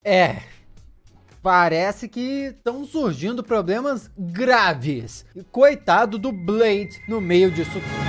É, parece que estão surgindo problemas graves. E coitado do Blade no meio disso tudo.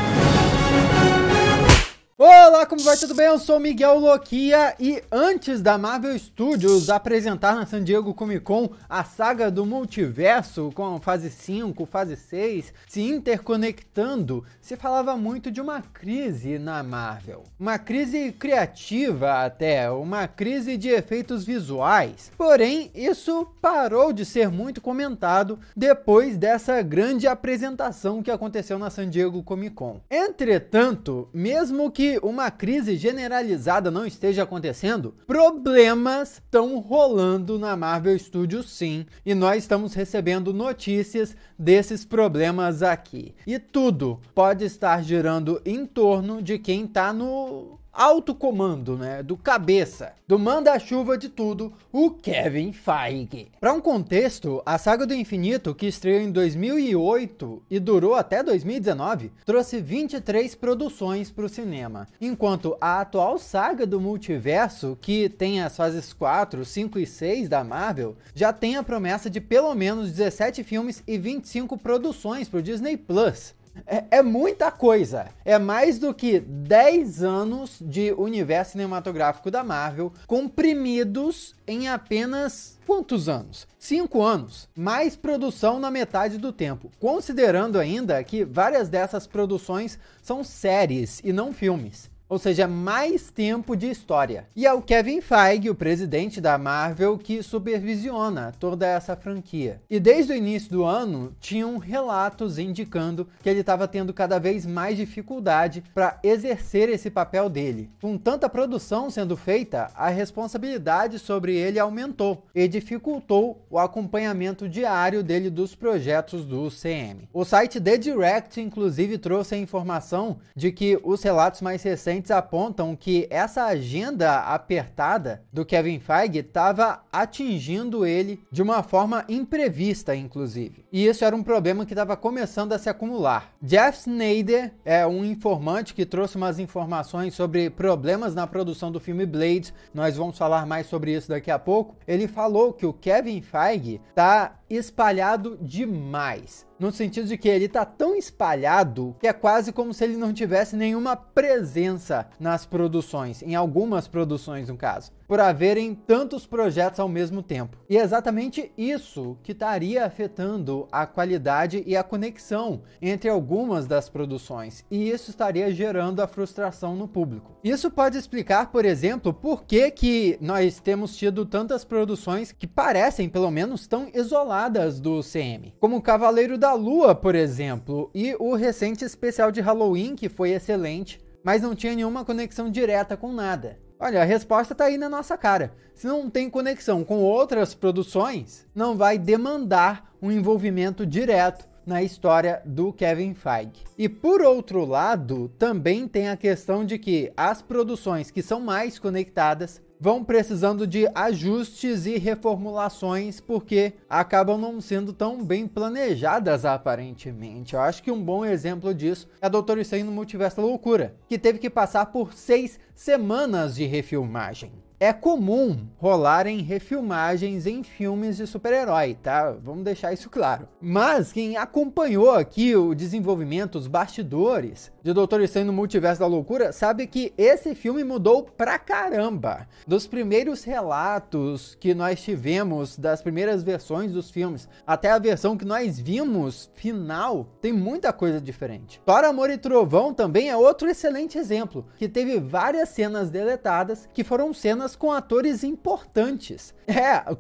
Olá, como vai? Tudo bem? Eu sou o Miguel Loquia e antes da Marvel Studios apresentar na San Diego Comic Con a saga do multiverso com fase 5, fase 6, se interconectando, se falava muito de uma crise na Marvel. Uma crise criativa até, uma crise de efeitos visuais. Porém, isso parou de ser muito comentado depois dessa grande apresentação que aconteceu na San Diego Comic Con. Entretanto, mesmo que uma crise generalizada não esteja acontecendo, problemas estão rolando na Marvel Studios sim, e nós estamos recebendo notícias desses problemas aqui. E tudo pode estar girando em torno de quem está no alto comando, né, do cabeça, do manda-chuva de tudo, o Kevin Feige. Para um contexto, a Saga do Infinito, que estreou em 2008 e durou até 2019, trouxe 23 produções para o cinema, enquanto a atual Saga do Multiverso, que tem as fases 4, 5 e 6 da Marvel, já tem a promessa de pelo menos 17 filmes e 25 produções para o Disney Plus. É muita coisa, é mais do que 10 anos de universo cinematográfico da Marvel comprimidos em apenas quantos anos? 5 anos, mais produção na metade do tempo, considerando ainda que várias dessas produções são séries e não filmes. Ou seja, mais tempo de história. E é o Kevin Feige, o presidente da Marvel, que supervisiona toda essa franquia. E desde o início do ano, tinham relatos indicando que ele estava tendo cada vez mais dificuldade para exercer esse papel dele. Com tanta produção sendo feita, a responsabilidade sobre ele aumentou e dificultou o acompanhamento diário dele dos projetos do CM. O site The Direct, inclusive, trouxe a informação de que os relatos mais recentes apontam que essa agenda apertada do Kevin Feige estava atingindo ele de uma forma imprevista, inclusive. E isso era um problema que estava começando a se acumular. Jeff Sneider é um informante que trouxe umas informações sobre problemas na produção do filme Blade. Nós vamos falar mais sobre isso daqui a pouco. Ele falou que o Kevin Feige está espalhado demais, no sentido de que ele tá tão espalhado que é quase como se ele não tivesse nenhuma presença nas produções, em algumas produções no caso, por haverem tantos projetos ao mesmo tempo. E é exatamente isso que estaria afetando a qualidade e a conexão entre algumas das produções, e isso estaria gerando a frustração no público. Isso pode explicar, por exemplo, por que nós temos tido tantas produções que parecem, pelo menos, tão isoladas do CM, como Cavaleiro da Lua, por exemplo, e o recente especial de Halloween, que foi excelente, mas não tinha nenhuma conexão direta com nada. Olha, a resposta tá aí na nossa cara. Se não tem conexão com outras produções, não vai demandar um envolvimento direto na história do Kevin Feige. E por outro lado, também tem a questão de que as produções que são mais conectadas vão precisando de ajustes e reformulações porque acabam não sendo tão bem planejadas aparentemente. Eu acho que um bom exemplo disso é a Doutor Estranho no Multiverso da Loucura, que teve que passar por 6 semanas de refilmagem. É comum rolarem refilmagens em filmes de super-herói, tá? Vamos deixar isso claro. Mas quem acompanhou aqui o desenvolvimento, os bastidores de Doutor Estranho no Multiverso da Loucura, sabe que esse filme mudou pra caramba. Dos primeiros relatos que nós tivemos, das primeiras versões dos filmes, até a versão que nós vimos final, tem muita coisa diferente. Thor, Amor e Trovão também é outro excelente exemplo, que teve várias cenas deletadas que foram cenas com atores importantes.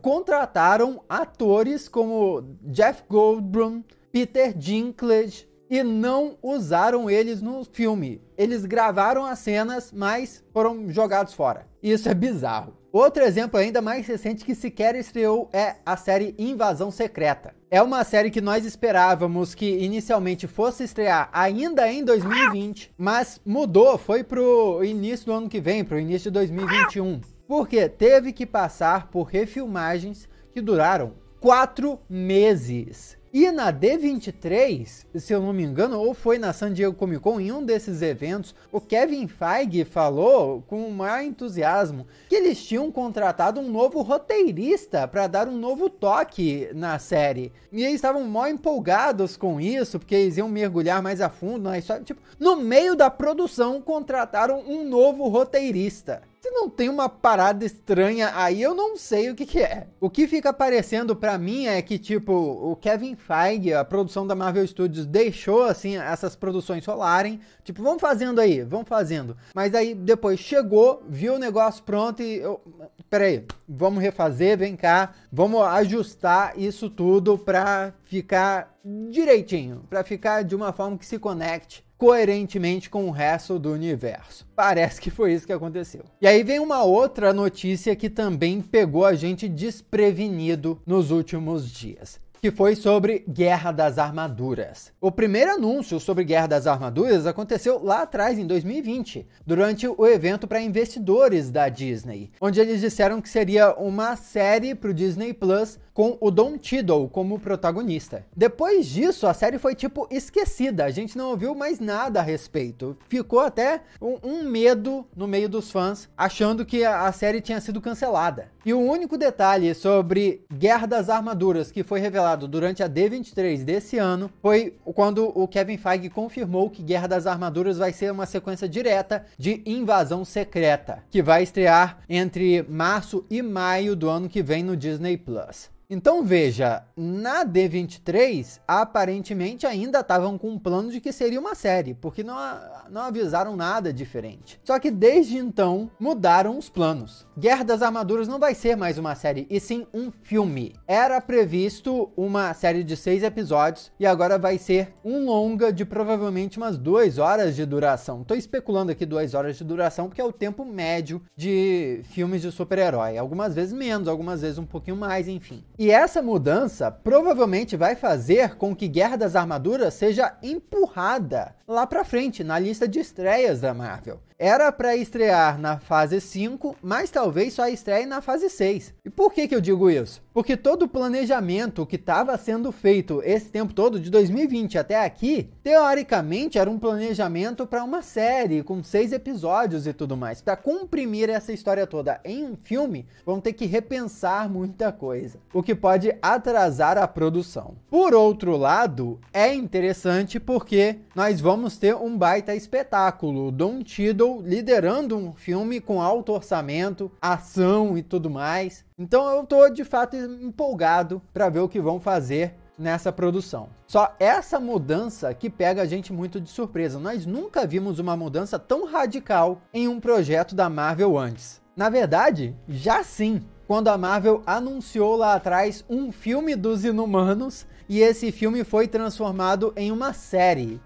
Contrataram atores como Jeff Goldblum, Peter Dinklage e não usaram eles no filme. Eles gravaram as cenas, mas foram jogados fora. Isso é bizarro. Outro exemplo ainda mais recente que sequer estreou é a série Invasão Secreta. É uma série que nós esperávamos que inicialmente fosse estrear ainda em 2020, mas mudou, foi pro início do ano que vem, pro início de 2021. Porque teve que passar por refilmagens que duraram 4 meses. E na D23, se eu não me engano, ou foi na San Diego Comic Con, em um desses eventos, o Kevin Feige falou com o maior entusiasmo que eles tinham contratado um novo roteirista para dar um novo toque na série. E eles estavam mó empolgados com isso, porque eles iam mergulhar mais a fundo na história. Tipo, no meio da produção, contrataram um novo roteirista. Se não tem uma parada estranha aí, eu não sei o que é. O que fica parecendo pra mim é que, tipo, o Kevin Feige, a produção da Marvel Studios, deixou, assim, essas produções rolarem. Tipo, vamos fazendo aí, vamos fazendo. Mas aí, depois chegou, viu o negócio pronto e... Peraí, vamos refazer, vem cá. Vamos ajustar isso tudo pra ficar direitinho. Pra ficar de uma forma que se conecte coerentemente com o resto do universo. Parece que foi isso que aconteceu. E aí vem uma outra notícia que também pegou a gente desprevenido nos últimos dias, que foi sobre Guerra das Armaduras. O primeiro anúncio sobre Guerra das Armaduras aconteceu lá atrás, em 2020, durante o evento para investidores da Disney, onde eles disseram que seria uma série para o Disney Plus com o Don Cheadle como protagonista. Depois disso, a série foi tipo esquecida, a gente não ouviu mais nada a respeito. Ficou até um medo no meio dos fãs, achando que a série tinha sido cancelada. E o único detalhe sobre Guerra das Armaduras que foi revelado durante a D23 desse ano foi quando o Kevin Feige confirmou que Guerra das Armaduras vai ser uma sequência direta de Invasão Secreta, que vai estrear entre março e maio do ano que vem no Disney Plus. Então veja, na D23, aparentemente ainda estavam com um plano de que seria uma série, porque não avisaram nada diferente. Só que desde então, mudaram os planos. Guerra das Armaduras não vai ser mais uma série, e sim um filme. Era previsto uma série de 6 episódios, e agora vai ser um longa de provavelmente umas 2 horas de duração. Tô especulando aqui 2 horas de duração, porque é o tempo médio de filmes de super-herói. Algumas vezes menos, algumas vezes um pouquinho mais, enfim. E essa mudança provavelmente vai fazer com que Guerra das Armaduras seja empurrada lá pra frente, na lista de estreias da Marvel. Era para estrear na fase 5, mas talvez só estreie na fase 6. E por que eu digo isso? Porque todo o planejamento que estava sendo feito esse tempo todo, de 2020 até aqui, teoricamente era um planejamento para uma série com 6 episódios e tudo mais. Para comprimir essa história toda em um filme, vão ter que repensar muita coisa, o que pode atrasar a produção. Por outro lado, é interessante porque nós vamos ter um baita espetáculo. Don Cheadle liderando um filme com alto orçamento, ação e tudo mais. Então eu tô de fato empolgado para ver o que vão fazer nessa produção. Só essa mudança que pega a gente muito de surpresa. Nós nunca vimos uma mudança tão radical em um projeto da Marvel antes. Na verdade, já sim, quando a Marvel anunciou lá atrás um filme dos Inumanos, e esse filme foi transformado em uma série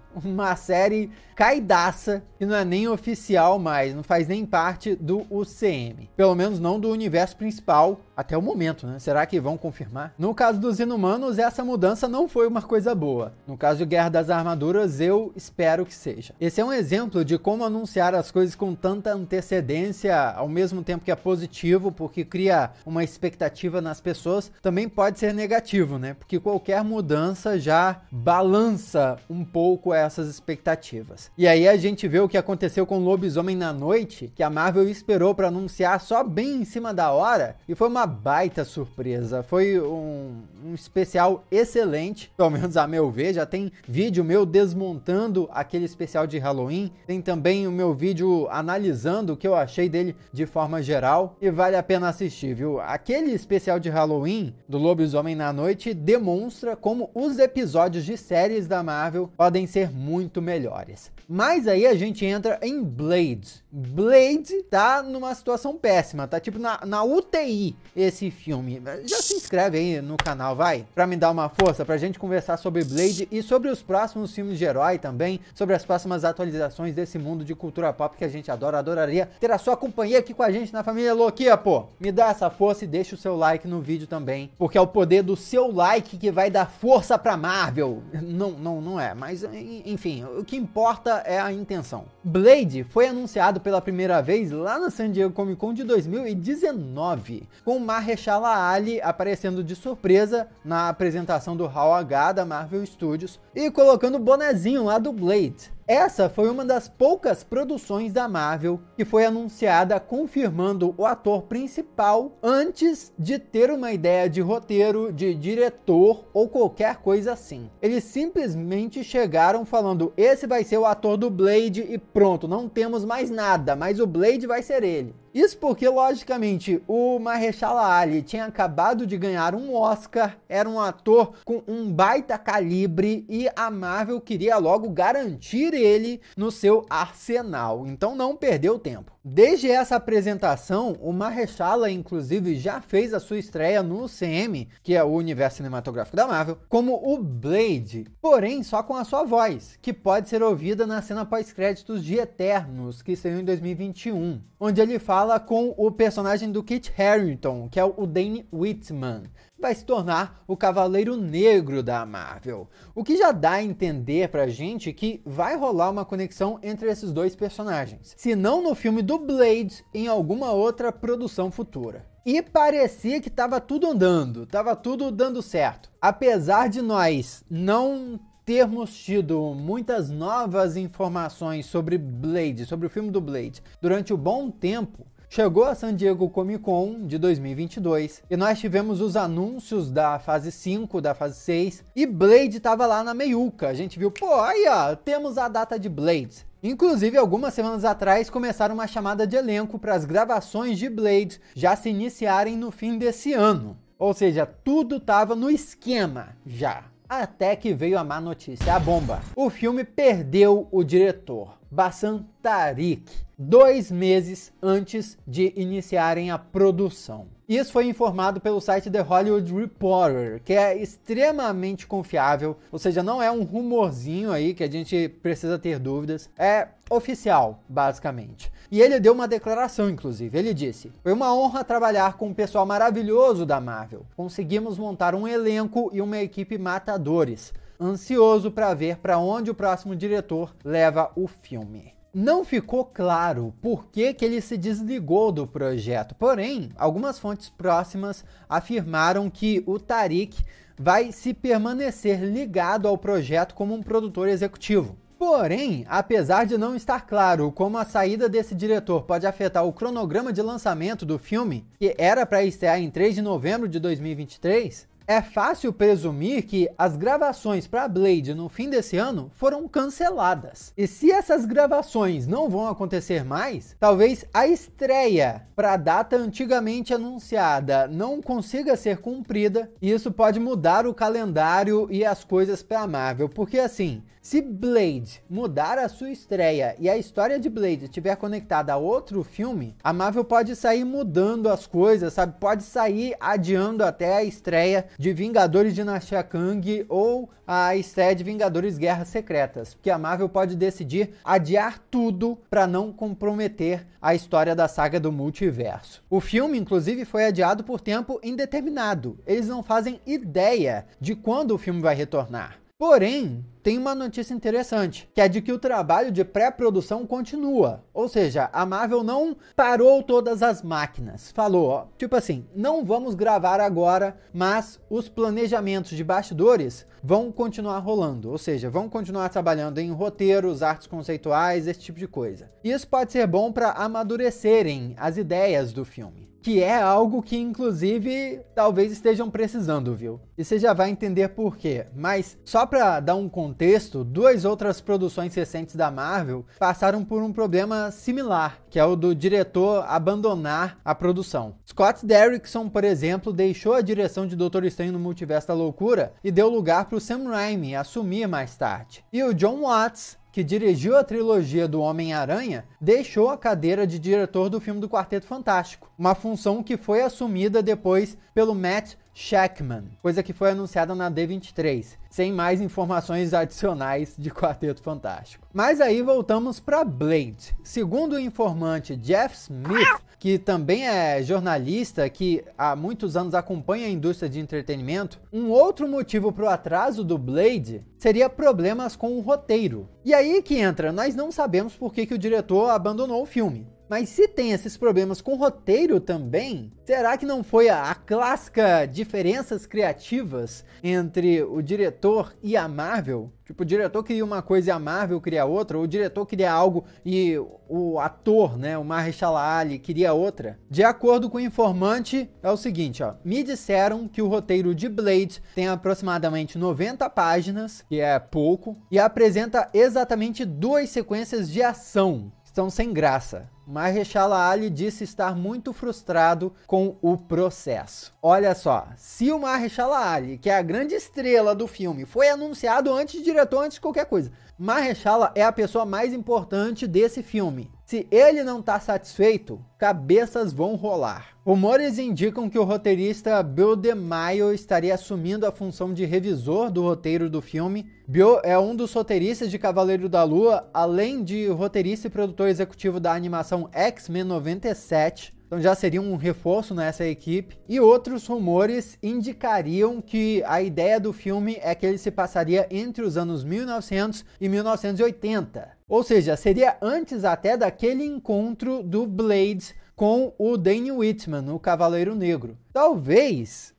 caidaça, que não é nem oficial mais, não faz nem parte do UCM. Pelo menos não do universo principal, até o momento, né? Será que vão confirmar? No caso dos Inumanos, essa mudança não foi uma coisa boa. No caso de Guerra das Armaduras, eu espero que seja. Esse é um exemplo de como anunciar as coisas com tanta antecedência, ao mesmo tempo que é positivo, porque cria uma expectativa nas pessoas, também pode ser negativo, né? Porque qualquer mudança já balança um pouco essas expectativas. E aí a gente vê o que aconteceu com Lobisomem na Noite, que a Marvel esperou para anunciar só bem em cima da hora, e foi uma baita surpresa. Foi um especial excelente, pelo menos a meu ver. Já tem vídeo meu desmontando aquele especial de Halloween, tem também o meu vídeo analisando o que eu achei dele de forma geral, e vale a pena assistir, viu? Aquele especial de Halloween do Lobisomem na Noite demonstra como os episódios de séries da Marvel podem ser muito melhores. Mas aí a gente entra em Blade. Blade tá numa situação péssima, tá tipo na UTI esse filme. Já se inscreve aí no canal, vai, pra me dar uma força, pra gente conversar sobre Blade e sobre os próximos filmes de herói também, sobre as próximas atualizações desse mundo de cultura pop que a gente adora, adoraria ter a sua companhia aqui com a gente na família Loquia, pô. Me dá essa força e deixa o seu like no vídeo também, porque é o poder do seu like que vai dar força pra Marvel. Não é, mas enfim, o que importa é a intenção. Blade foi anunciado pela primeira vez lá na San Diego Comic Con de 2019, com Mahershala Ali aparecendo de surpresa na apresentação do Hall H da Marvel Studios e colocando o bonezinho lá do Blade. Essa foi uma das poucas produções da Marvel que foi anunciada confirmando o ator principal antes de ter uma ideia de roteiro, de diretor ou qualquer coisa assim. Eles simplesmente chegaram falando: esse vai ser o ator do Blade e pronto, não temos mais nada, mas o Blade vai ser ele. Isso porque, logicamente, o Mahershala Ali tinha acabado de ganhar um Oscar, era um ator com um baita calibre e a Marvel queria logo garantir ele no seu arsenal, então não perdeu tempo. Desde essa apresentação, o Mahershala, inclusive, já fez a sua estreia no UCM, que é o universo cinematográfico da Marvel, como o Blade, porém só com a sua voz, que pode ser ouvida na cena pós-créditos de Eternos, que saiu em 2021, onde ele fala com o personagem do Kit Harington, que é o Dane Whitman. Vai se tornar o Cavaleiro Negro da Marvel. O que já dá a entender pra gente que vai rolar uma conexão entre esses dois personagens. Se não no filme do Blade, em alguma outra produção futura. E parecia que tava tudo andando, tava tudo dando certo. Apesar de nós não termos tido muitas novas informações sobre Blade, sobre o filme do Blade, durante um bom tempo, chegou a San Diego Comic Con de 2022 e nós tivemos os anúncios da fase 5, da fase 6 e Blade tava lá na meiuca. A gente viu, pô, aí ó, temos a data de Blade. Inclusive, algumas semanas atrás começaram uma chamada de elenco para as gravações de Blade já se iniciarem no fim desse ano. Ou seja, tudo tava no esquema já. Até que veio a má notícia, a bomba. O filme perdeu o diretor, Bassam Tariq, 2 meses antes de iniciarem a produção. Isso foi informado pelo site The Hollywood Reporter, que é extremamente confiável, ou seja, não é um rumorzinho aí que a gente precisa ter dúvidas, é oficial, basicamente. E ele deu uma declaração, inclusive, ele disse: foi uma honra trabalhar com um pessoal maravilhoso da Marvel, conseguimos montar um elenco e uma equipe matadores, ansioso para ver para onde o próximo diretor leva o filme. Não ficou claro por que ele se desligou do projeto, porém, algumas fontes próximas afirmaram que o Tariq vai se permanecer ligado ao projeto como um produtor executivo. Porém, apesar de não estar claro como a saída desse diretor pode afetar o cronograma de lançamento do filme, que era para estrear em 3 de novembro de 2023, é fácil presumir que as gravações para Blade no fim desse ano foram canceladas. E se essas gravações não vão acontecer mais, talvez a estreia para a data antigamente anunciada não consiga ser cumprida, e isso pode mudar o calendário e as coisas para a Marvel, porque assim, se Blade mudar a sua estreia e a história de Blade estiver conectada a outro filme, a Marvel pode sair mudando as coisas, sabe? Pode sair adiando até a estreia de Vingadores Dinastia Kang ou a estreia de Vingadores Guerras Secretas, porque a Marvel pode decidir adiar tudo para não comprometer a história da saga do multiverso. O filme, inclusive, foi adiado por tempo indeterminado. Eles não fazem ideia de quando o filme vai retornar. Porém, tem uma notícia interessante, que é de que o trabalho de pré-produção continua. Ou seja, a Marvel não parou todas as máquinas. Falou, ó, tipo assim, não vamos gravar agora, mas os planejamentos de bastidores vão continuar rolando. Ou seja, vão continuar trabalhando em roteiros, artes conceituais, esse tipo de coisa. Isso pode ser bom para amadurecerem as ideias do filme, que é algo que, inclusive, talvez estejam precisando, viu? E você já vai entender por quê. Mas, só para dar um contexto, 2 outras produções recentes da Marvel passaram por um problema similar, que é o do diretor abandonar a produção. Scott Derrickson, por exemplo, deixou a direção de Doutor Estranho no Multiverso da Loucura e deu lugar para o Sam Raimi assumir mais tarde. E o Jon Watts, que dirigiu a trilogia do Homem-Aranha, deixou a cadeira de diretor do filme do Quarteto Fantástico, uma função que foi assumida depois pelo Matt Shackman, coisa que foi anunciada na D23, sem mais informações adicionais de Quarteto Fantástico. Mas aí voltamos para Blade. Segundo o informante Jeff Smith, que também é jornalista que há muitos anos acompanha a indústria de entretenimento, um outro motivo para o atraso do Blade seria problemas com o roteiro. E aí que entra, nós não sabemos por que o diretor abandonou o filme. Mas se tem esses problemas com o roteiro também, será que não foi a clássica diferenças criativas entre o diretor e a Marvel? Tipo, o diretor queria uma coisa e a Marvel queria outra, ou o diretor queria algo e o ator, né, o Mahershala Ali, queria outra? De acordo com o informante, é o seguinte, ó, me disseram que o roteiro de Blade tem aproximadamente 90 páginas, que é pouco, e apresenta exatamente 2 sequências de ação. Estão sem graça. Mahershala Ali disse estar muito frustrado com o processo. Olha só, se o Mahershala Ali, que é a grande estrela do filme, foi anunciado antes de diretor, antes de qualquer coisa, Mahershala é a pessoa mais importante desse filme. Se ele não está satisfeito, cabeças vão rolar. Rumores indicam que o roteirista Bill DeMaio estaria assumindo a função de revisor do roteiro do filme. Bill é um dos roteiristas de Cavaleiro da Lua, além de roteirista e produtor executivo da animação X-Men 97. Então já seria um reforço nessa equipe. E outros rumores indicariam que a ideia do filme é que ele se passaria entre os anos 1900 e 1980. Ou seja, seria antes até daquele encontro do Blade com o Danny Whitman, o Cavaleiro Negro. Talvez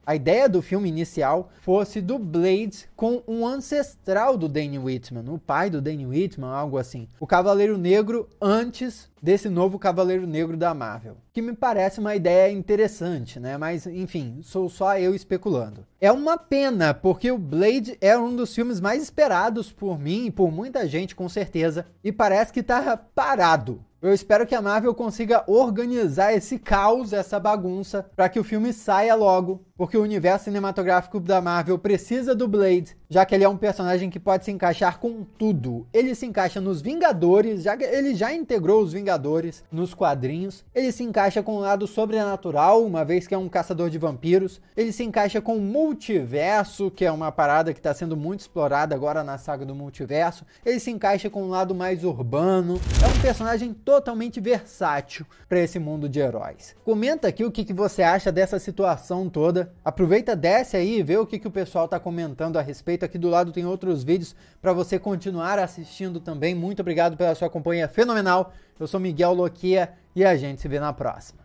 a ideia do filme inicial fosse do Blade com um ancestral do Danny Whitman, o pai do Danny Whitman, algo assim. O Cavaleiro Negro antes desse novo Cavaleiro Negro da Marvel. Que me parece uma ideia interessante, né? Mas, enfim, sou só eu especulando. É uma pena, porque o Blade é um dos filmes mais esperados por mim e por muita gente, com certeza. E parece que tá parado. Eu espero que a Marvel consiga organizar esse caos, essa bagunça, para que o filme saia logo, porque o universo cinematográfico da Marvel precisa do Blade, já que ele é um personagem que pode se encaixar com tudo. Ele se encaixa nos Vingadores, já que ele já integrou os Vingadores nos quadrinhos. Ele se encaixa com o lado sobrenatural, uma vez que é um caçador de vampiros. Ele se encaixa com o multiverso, que é uma parada que está sendo muito explorada agora na saga do multiverso. Ele se encaixa com o lado mais urbano. É um personagem totalmente versátil para esse mundo de heróis. Comenta aqui o que você acha dessa situação toda. Aproveita, desce aí e vê o que o pessoal está comentando a respeito. Aqui do lado tem outros vídeos para você continuar assistindo também. Muito obrigado pela sua companhia fenomenal. Eu sou Miguel Loquia e a gente se vê na próxima.